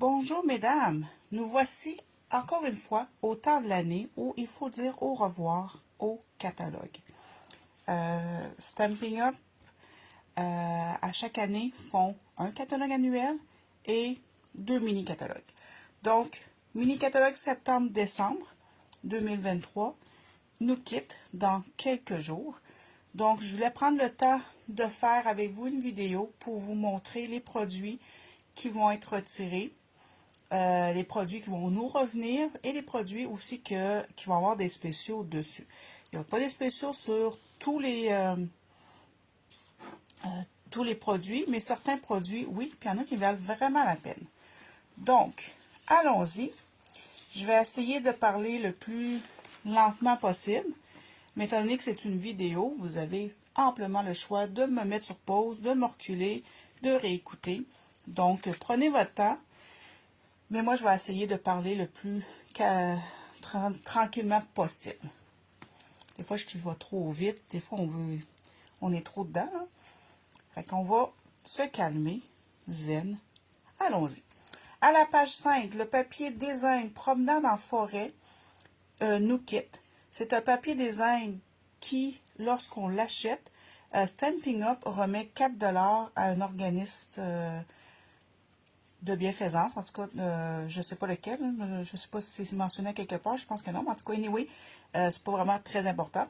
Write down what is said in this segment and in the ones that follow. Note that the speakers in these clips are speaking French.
Bonjour mesdames, nous voici encore une fois au temps de l'année où il faut dire au revoir au catalogue. Stampin' Up, à chaque année, font un catalogue annuel et 2 mini-catalogues. Donc, mini-catalogue septembre-décembre 2023 nous quitte dans quelques jours. Donc, je voulais prendre le temps de faire avec vous une vidéo pour vous montrer les produits qui vont être retirés, les produits qui vont nous revenir et les produits aussi qui vont avoir des spéciaux dessus. Il n'y a pas des spéciaux sur tous les produits, mais certains produits, oui, puis il y en a qui valent vraiment la peine. Donc, allons-y. Je vais essayer de parler le plus lentement possible, mais étant donné que c'est une vidéo, vous avez amplement le choix de me mettre sur pause, de me reculer, de réécouter. Donc, prenez votre temps, mais moi, je vais essayer de parler le plus tranquillement possible. Des fois, je vais trop vite, des fois, on est trop dedans, là. Fait qu'on va se calmer, zen. Allons-y. À la page 5, le papier design promenade en forêt nous quitte. C'est un papier design qui, lorsqu'on l'achète, Stampin' Up remet 4 $ à un organisme de bienfaisance. En tout cas, je ne sais pas lequel. Je ne sais pas si c'est mentionné quelque part. Je pense que non. Mais en tout cas, anyway, c'est pas vraiment très important.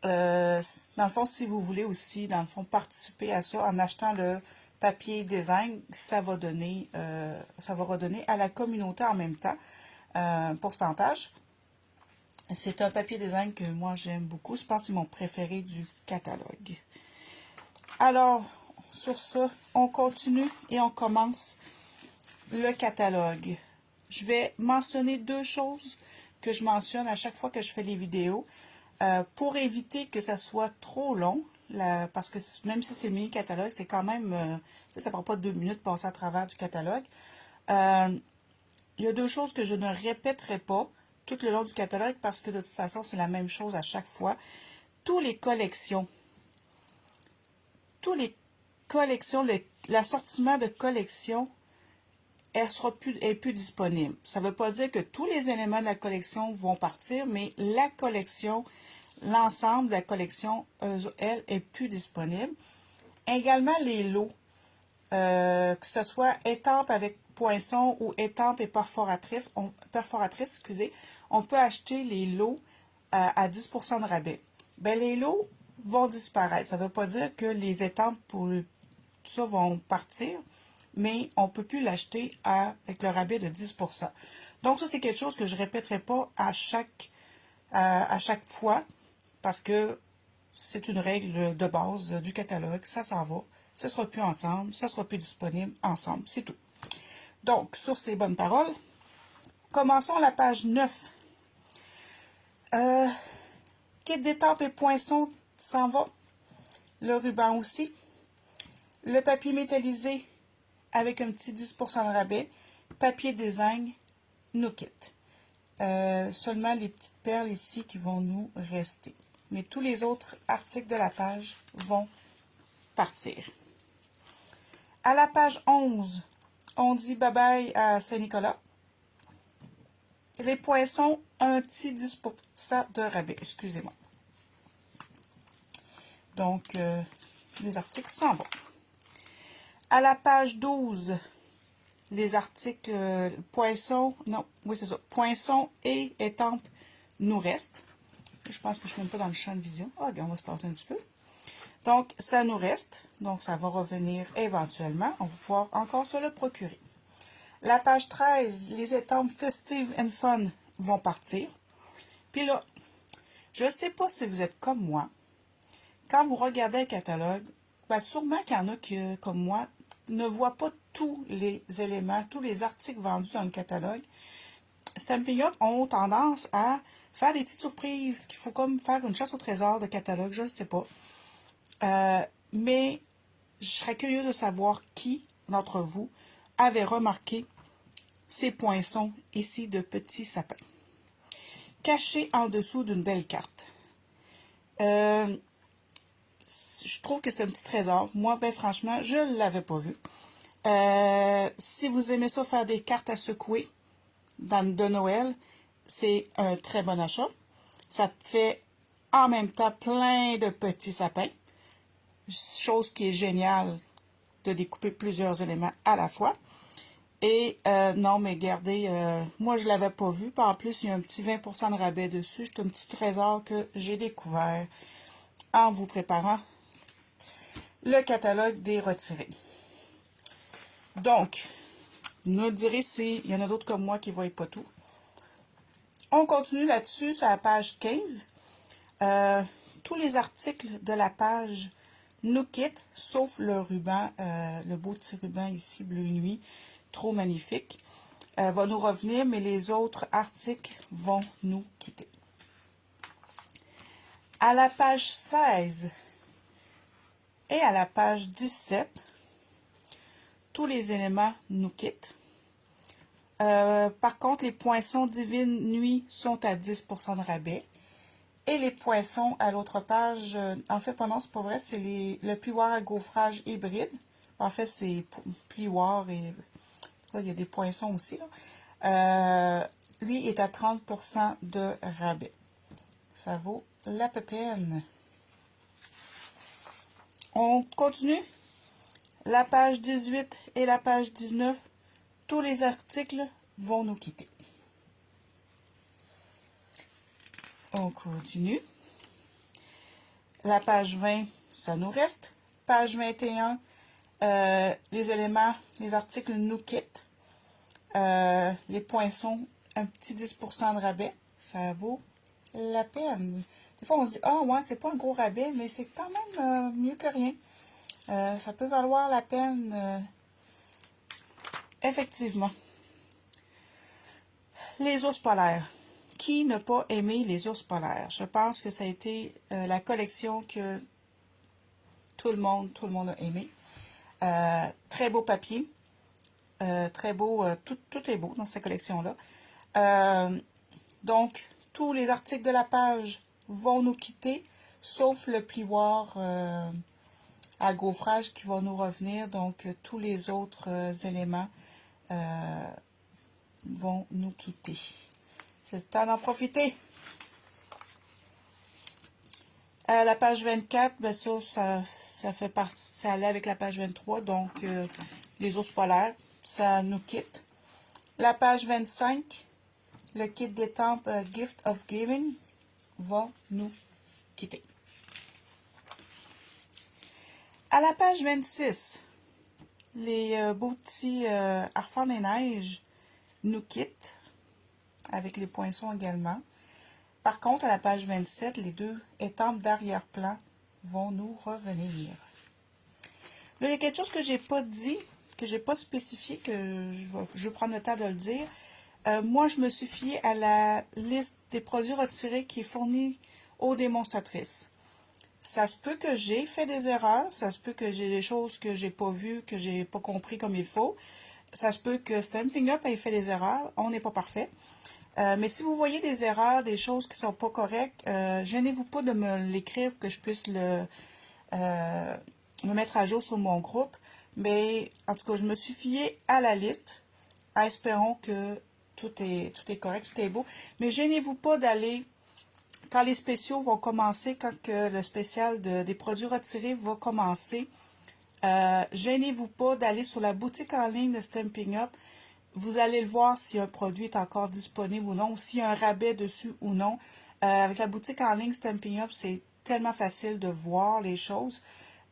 Dans le fond, si vous voulez aussi, dans le fond, participer à ça en achetant le papier design, ça va redonner à la communauté en même temps un pourcentage. C'est un papier design que moi j'aime beaucoup. Je pense que c'est mon préféré du catalogue. Alors, sur ce, on continue et on commence le catalogue. Je vais mentionner deux choses que je mentionne à chaque fois que je fais les vidéos. Pour éviter que ça soit trop long, parce que même si c'est le mini-catalogue, c'est quand même, ça ne prend pas 2 minutes de passer à travers du catalogue. Il y a deux choses que je ne répéterai pas tout le long du catalogue parce que de toute façon, c'est la même chose à chaque fois. Tous les collections, l'assortiment de collection est plus disponible. Ça ne veut pas dire que tous les éléments de la collection vont partir, mais la collection, l'ensemble de la collection, elle, est plus disponible. Également, les lots, que ce soit étampe avec poinçon ou étampe et perforatrice, on peut acheter les lots à 10 % de rabais. Ben, les lots vont disparaître. Ça ne veut pas dire que les étampes pour tout ça vont partir, mais on ne peut plus l'acheter avec le rabais de 10 %. Donc, ça, c'est quelque chose que je ne répéterai pas à chaque fois, parce que c'est une règle de base du catalogue. Ça s'en va. Ça ne sera plus ensemble. Ça ne sera plus disponible ensemble. C'est tout. Donc, sur ces bonnes paroles, commençons la page 9. Kit d'étampes et poinçons s'en va. Le ruban aussi. Le papier métallisé avec un petit 10 % de rabais. Papier design nous quitte. Seulement les petites perles ici qui vont nous rester. Mais tous les autres articles de la page vont partir. À la page 11, on dit bye-bye à Saint-Nicolas. Les poinçons, un petit 10 % de rabais, excusez-moi. Donc, les articles s'en vont. À la page 12, les articles poinçons, non, oui c'est ça, poinçons et étampes nous restent. Je pense que je ne suis même pas dans le champ de vision. Ah, bien, on va se tasser un petit peu. Donc, ça nous reste. Donc, ça va revenir éventuellement. On va pouvoir encore se le procurer. La page 13, les étampes Festive and Fun vont partir. Puis là, je ne sais pas si vous êtes comme moi. Quand vous regardez le catalogue, ben sûrement qu'il y en a qui, comme moi, ne voient pas tous les éléments, tous les articles vendus dans le catalogue. Stampin' Up ont tendance à faire des petites surprises, qu'il faut comme faire une chasse au trésor de catalogue, je ne sais pas. Mais je serais curieuse de savoir qui d'entre vous avait remarqué ces poinçons ici de petits sapins, cachés en dessous d'une belle carte. Je trouve que c'est un petit trésor. Moi, ben franchement, je ne l'avais pas vu. Si vous aimez ça, faire des cartes à secouer de Noël, c'est un très bon achat. Ça fait en même temps plein de petits sapins. Chose qui est géniale de découper plusieurs éléments à la fois. Et non, mais regardez, moi je l'avais pas vu. Puis en plus, il y a un petit 20% de rabais dessus. C'est un petit trésor que j'ai découvert en vous préparant le catalogue des retirés. Donc, nous direz s'il y en a d'autres comme moi qui ne voient pas tout. On continue là-dessus, sur la page 15. Tous les articles de la page nous quittent, sauf le ruban, le beau petit ruban ici, bleu nuit, trop magnifique. Va nous revenir, mais les autres articles vont nous quitter. À la page 16 et à la page 17, tous les éléments nous quittent. Par contre, les poinçons divine nuit sont à 10% de rabais. Et les poinçons à l'autre page, en fait, pendant c'est pas vrai, c'est le plioir à gaufrage hybride. En fait, c'est plioir et là, il y a des poinçons aussi. Là. Lui est à 30% de rabais. Ça vaut la peine. On continue. La page 18 et la page 19, tous les articles vont nous quitter. On continue. La page 20, ça nous reste. Page 21, les éléments, les articles nous quittent. Les poinçons, un petit 10% de rabais. Ça vaut la peine. Des fois, on se dit, ah ouais, c'est pas un gros rabais, mais c'est quand même mieux que rien. Ça peut valoir la peine, effectivement. Les ours polaires. Qui n'a pas aimé les ours polaires? Je pense que ça a été la collection que tout le monde a aimé. Très beau papier. Très beau. Tout est beau dans cette collection-là. Donc, tous les articles de la page vont nous quitter, sauf le plioir à gaufrage qui va nous revenir. Donc, tous les autres éléments vont nous quitter. C'est le temps d'en profiter. La page 24, ben ça fait partie, ça allait avec la page 23, donc les ours polaires, ça nous quitte. La page 25, le kit d'étampes Gift of Giving va nous quitter. À la page 26, les beaux petits Harfang des neiges nous quittent, avec les poinçons également. Par contre, à la page 27, les deux étampes d'arrière-plan vont nous revenir. Là, il y a quelque chose que j'ai pas dit, que j'ai pas spécifié, que je vais prendre le temps de le dire. Moi, je me suis fiée à la liste des produits retirés qui est fournie aux démonstratrices. Ça se peut que j'ai fait des erreurs, ça se peut que j'ai des choses que j'ai pas vues, que j'ai pas compris comme il faut. Ça se peut que Stampin' Up ait fait des erreurs, on n'est pas parfait. Mais si vous voyez des erreurs, des choses qui sont pas correctes, gênez-vous pas de me l'écrire pour que je puisse me mettre à jour sur mon groupe. Mais en tout cas, je me suis fiée à la liste. Espérons que tout est correct, tout est beau. Mais gênez-vous pas d'aller, quand les spéciaux vont commencer, quand que le spécial des produits retirés va commencer, gênez-vous pas d'aller sur la boutique en ligne de Stampin' Up. Vous allez le voir si un produit est encore disponible ou non, ou s'il y a un rabais dessus ou non. Avec la boutique en ligne Stampin' Up, c'est tellement facile de voir les choses.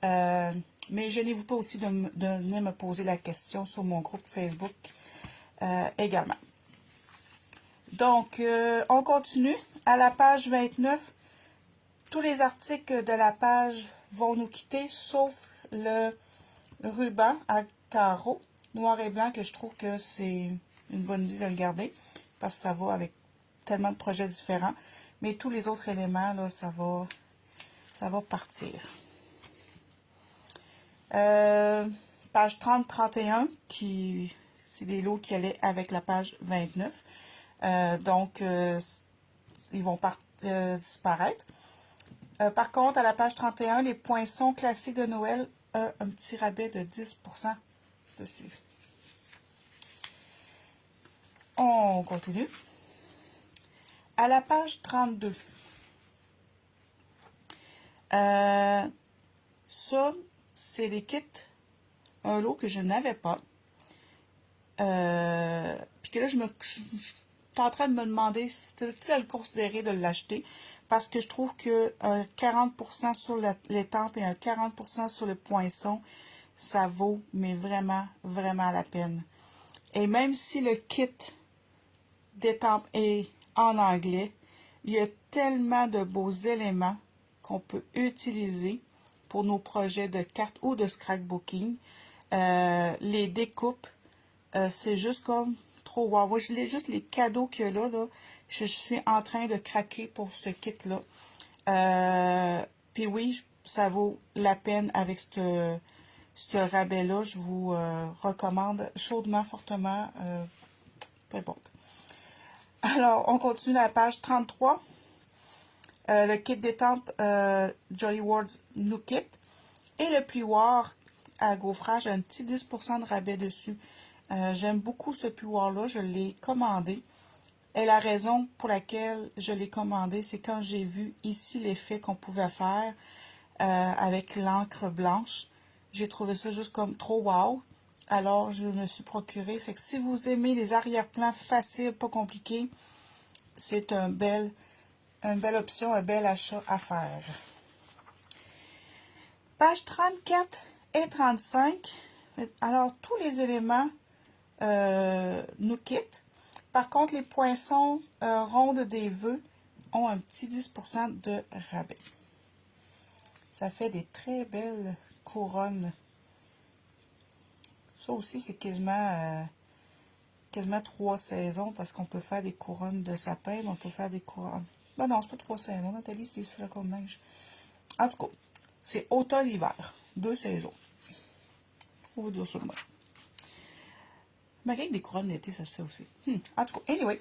Mais gênez-vous pas aussi de venir me poser la question sur mon groupe Facebook également. Donc, on continue. À la page 29, tous les articles de la page vont nous quitter, sauf le ruban à carreaux noir et blanc, que je trouve que c'est une bonne idée de le garder, parce que ça va avec tellement de projets différents. Mais tous les autres éléments, là, ça va partir. Page 30-31, c'est des lots qui allaient avec la page 29. Donc, ils vont disparaître. Par contre, à la page 31, les poinçons classiques de Noël, un petit rabais de 10% dessus. On continue. À la page 32. Ça, c'est des kits, un lot que je n'avais pas. Puis que là, je suis en train de me demander si c'était à le considérer de l'acheter. Parce que je trouve que un 40% sur l'étampe et un 40% sur le poinçon, ça vaut, mais vraiment, vraiment la peine. Et même si le kit d'étampe est en anglais, il y a tellement de beaux éléments qu'on peut utiliser pour nos projets de cartes ou de scrapbooking. Les découpes, c'est juste comme trop wow. Moi, juste les cadeaux qu'il y a là, je suis en train de craquer pour ce kit-là. Puis oui, ça vaut la peine avec ce rabais-là. Je vous recommande chaudement, fortement, peu importe. Alors, on continue à la page 33. Le kit d'étampe Jolly Words New Kit. Et le plioir à gaufrage, un petit 10% de rabais dessus. J'aime beaucoup ce plioir-là, je l'ai commandé. Et la raison pour laquelle je l'ai commandé, c'est quand j'ai vu ici l'effet qu'on pouvait faire avec l'encre blanche. J'ai trouvé ça juste comme trop wow. Alors, je me suis procuré. Fait que si vous aimez les arrière-plans faciles, pas compliqués, c'est une belle option, un bel achat à faire. Page 34 et 35. Alors, tous les éléments nous quittent. Par contre, les poinçons rondes des vœux ont un petit 10% de rabais. Ça fait des très belles couronnes. Ça aussi, c'est quasiment 3 saisons parce qu'on peut faire des couronnes de sapin, mais on peut faire des couronnes. Ben non, c'est pas 3 saisons, Nathalie, c'est des flacons de neige. En tout cas, c'est automne-hiver. 2 saisons. On va dire ça de même. Mais avec des couronnes d'été, ça se fait aussi. En tout cas, anyway.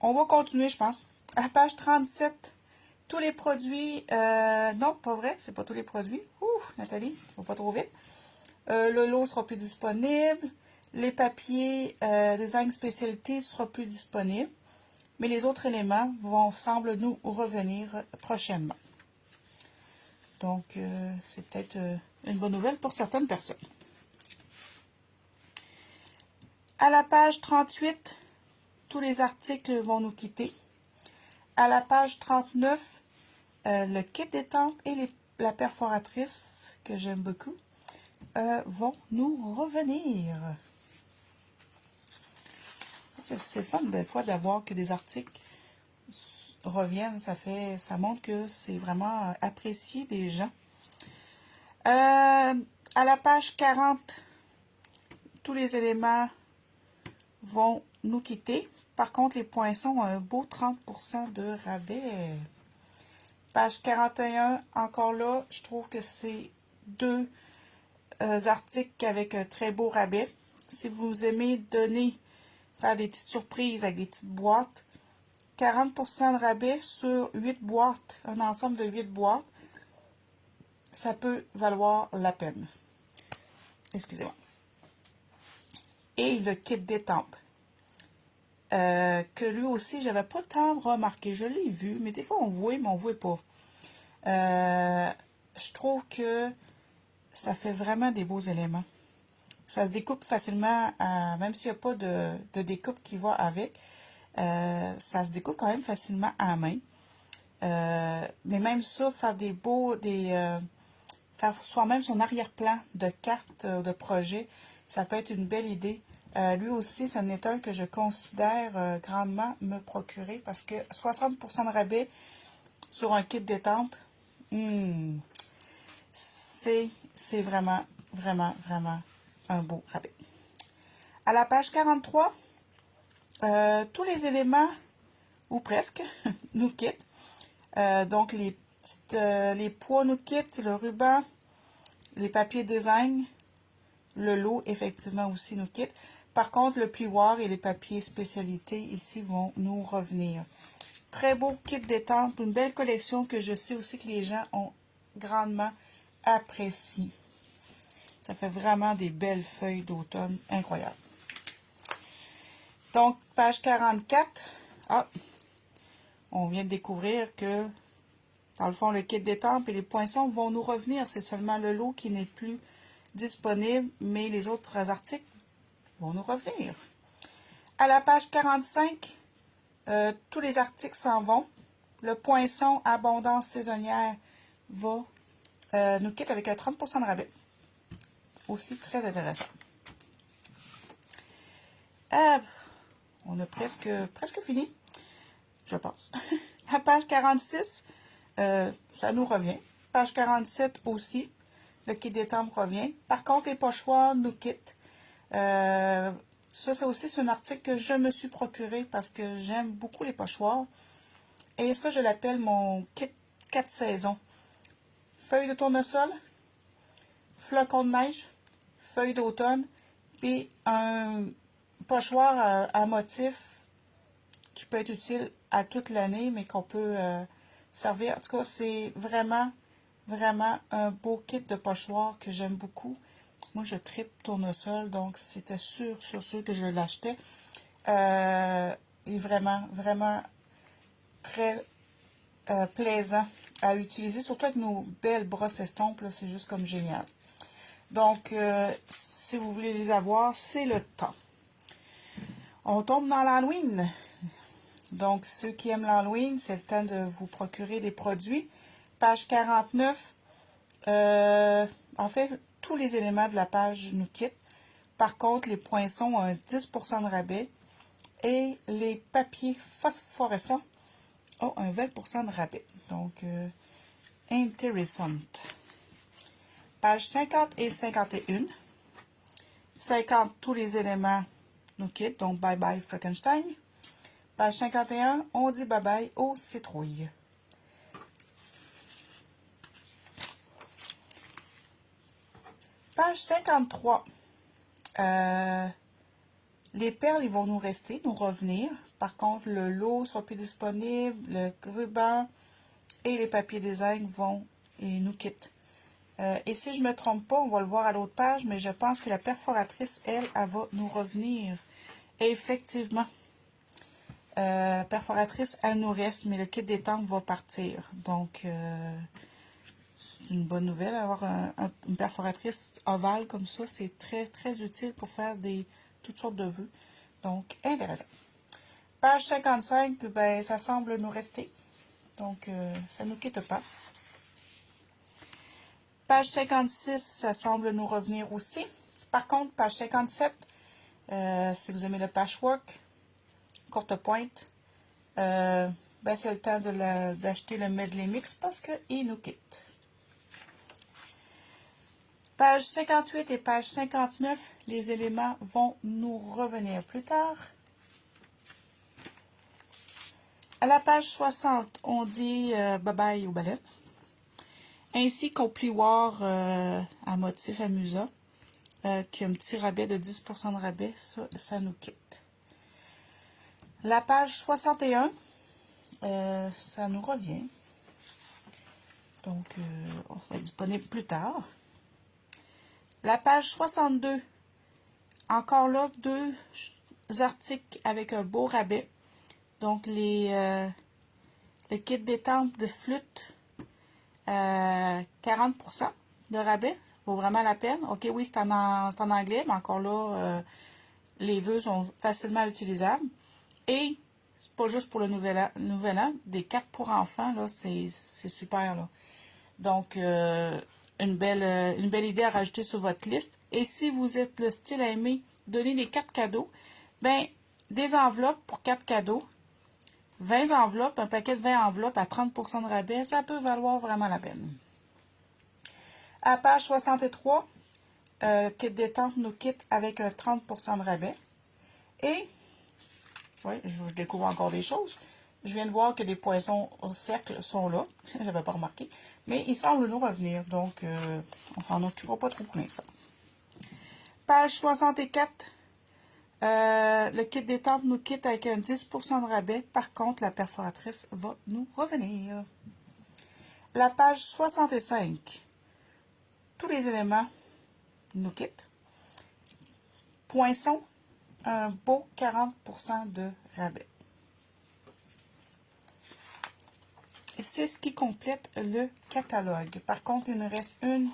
On va continuer, je pense. À la page 37, tous les produits... non, pas vrai, c'est pas tous les produits. Ouh, Nathalie, faut pas trop vite. Le lot sera plus disponible. Les papiers design spécialité sera plus disponible. Mais les autres éléments semblent nous revenir prochainement. Donc, c'est peut-être une bonne nouvelle pour certaines personnes. À la page 38, tous les articles vont nous quitter. À la page 39, le kit d'étampe et la perforatrice, que j'aime beaucoup, vont nous revenir. C'est fun des fois d'avoir que des articles reviennent. Ça montre que c'est vraiment apprécié des gens. À la page 40, tous les éléments vont nous quitter. Par contre, les poinçons ont un beau 30% de rabais. Page 41, encore là, je trouve que c'est deux articles avec un très beau rabais. Si vous aimez faire des petites surprises avec des petites boîtes, 40% de rabais sur 8 boîtes, un ensemble de 8 boîtes, ça peut valoir la peine. Excusez-moi. Et le kit d'étampe. Que lui aussi, j'avais pas tant remarqué. Je l'ai vu, mais des fois on voit, mais on voit pas. Je trouve que ça fait vraiment des beaux éléments. Ça se découpe facilement, même s'il n'y a pas de découpe qui va avec. Ça se découpe quand même facilement à main. Mais même ça, faire faire soi-même son arrière-plan de carte de projet, ça peut être une belle idée. Lui aussi, ce n'est un que je considère grandement me procurer parce que 60% de rabais sur un kit d'étampe, c'est vraiment, vraiment, vraiment un beau rabais. À la page 43, tous les éléments, ou presque, nous quittent. Donc, les poids nous quittent, le ruban, les papiers design, le lot, effectivement, aussi nous quitte. Par contre, le plioir et les papiers spécialité ici vont nous revenir. Très beau kit d'étampe, une belle collection que je sais aussi que les gens ont grandement apprécié. Ça fait vraiment des belles feuilles d'automne incroyables. Donc, page 44. Ah, on vient de découvrir que, dans le fond, le kit d'étampes et les poinçons vont nous revenir. C'est seulement le lot qui n'est plus disponible, mais les autres articles vont nous revenir. À la page 45, tous les articles s'en vont. Le poinçon abondance saisonnière va nous quitte avec un 30% de rabais. Aussi très intéressant. On a presque fini, je pense. À page 46, ça nous revient. Page 47 aussi, le kit d'étampes revient. Par contre, les pochoirs nous quittent. Ça, c'est aussi un article que je me suis procuré parce que j'aime beaucoup les pochoirs. Et ça, je l'appelle mon kit 4 saisons. Feuilles de tournesol, flocons de neige, feuilles d'automne, puis un pochoir à motif qui peut être utile à toute l'année, mais qu'on peut servir. En tout cas, c'est vraiment, vraiment un beau kit de pochoir que j'aime beaucoup. Moi, je tripe tournesol, donc c'était sûr que je l'achetais. Et vraiment, vraiment très plaisant à utiliser, surtout avec nos belles brosses estompes, c'est juste comme génial. Donc, si vous voulez les avoir, c'est le temps. On tombe dans l'Halloween. Donc, ceux qui aiment l'Halloween, c'est le temps de vous procurer des produits. Page 49. En fait, tous les éléments de la page nous quittent. Par contre, les poinçons ont un 10% de rabais. Et les papiers phosphorescents ont un 20% de rabais. Donc, intéressant. Page 50 et 51. 50, tous les éléments nous quittent. Donc, bye bye Frankenstein. Page 51, on dit bye bye aux citrouilles. Page 53. Les perles, ils vont nous rester, nous revenir. Par contre, le lot sera plus disponible, le ruban et les papiers design vont et nous quittent. Et si je ne me trompe pas, on va le voir à l'autre page, mais je pense que la perforatrice, elle va nous revenir. Et effectivement, la perforatrice, elle nous reste, mais le kit d'étampe va partir. Donc, c'est une bonne nouvelle. Avoir une perforatrice ovale comme ça, c'est très, très utile pour faire toutes sortes de vœux. Donc, intéressant. Page 55, ben, ça semble nous rester. Donc, ça ne nous quitte pas. Page 56, ça semble nous revenir aussi. Par contre, page 57, si vous aimez le patchwork, courte pointe, ben, c'est le temps d'acheter le medley mix parce qu'il nous quitte. Page 58 et page 59, les éléments vont nous revenir plus tard. À la page 60, on dit bye-bye aux baleines, ainsi qu'au plioir à motif amusant, qui a un petit rabais de 10% de rabais, ça nous quitte. La page 61, ça nous revient. Donc, on va être disponible plus tard. La page 62, encore là, deux articles avec un beau rabais. Donc, le kit d'étampe de flûte, 40% de rabais. Ça vaut vraiment la peine. OK, oui, c'est en anglais, mais encore là, les vœux sont facilement utilisables. Et, c'est pas juste pour le nouvel an, des cartes pour enfants, là, c'est super, là. Donc, une belle idée à rajouter sur votre liste. Et si vous êtes le style à aimer donner des cartes cadeaux, ben, des enveloppes pour 4 cadeaux, 20 enveloppes, un paquet de 20 enveloppes à 30% de rabais, ça peut valoir vraiment la peine. À page 63, kit détente nous quitte avec un 30% de rabais. Et, oui, je découvre encore des choses. Je viens de voir que les poissons au cercle sont là. Je n'avais pas remarqué. Mais ils semblent nous revenir. Donc, on s'en occupera pas trop pour l'instant. Page 64. Le kit d'étampe nous quitte avec un 10% de rabais. Par contre, la perforatrice va nous revenir. La page 65. Tous les éléments nous quittent. Poinçons, un beau 40% de rabais. Et c'est ce qui complète le catalogue. Par contre, il nous reste une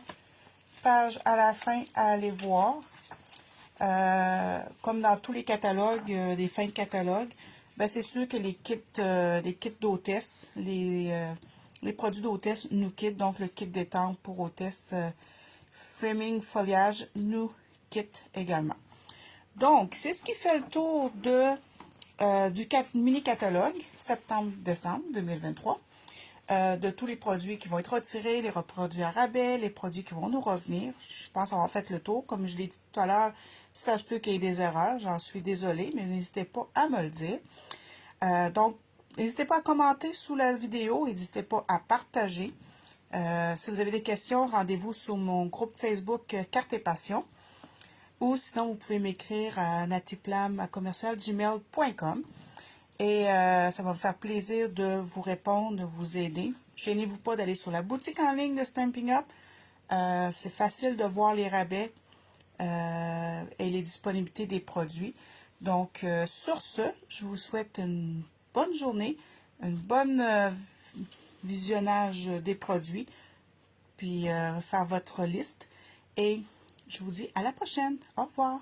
page à la fin à aller voir. Comme dans tous les catalogues, les fins de catalogue, ben c'est sûr que les kits d'hôtesse, les produits d'hôtesse nous quittent, donc le kit détente pour hôtesse, framing, foliage nous quitte également. Donc, c'est ce qui fait le tour du mini-catalogue septembre-décembre 2023. De tous les produits qui vont être retirés, les produits à rabais, les produits qui vont nous revenir. Je pense avoir fait le tour. Comme je l'ai dit tout à l'heure, ça se peut qu'il y ait des erreurs. J'en suis désolée, mais n'hésitez pas à me le dire. Donc, n'hésitez pas à commenter sous la vidéo. N'hésitez pas à partager. Si vous avez des questions, rendez-vous sur mon groupe Facebook Cartes et Passion. Ou sinon, vous pouvez m'écrire à natiplam@gmail.com. Et ça va me faire plaisir de vous répondre, de vous aider. Gênez-vous pas d'aller sur la boutique en ligne de Stampin' Up. C'est facile de voir les rabais et les disponibilités des produits. Donc, sur ce, je vous souhaite une bonne journée, une bonne visionnage des produits, puis faire votre liste. Et je vous dis à la prochaine. Au revoir.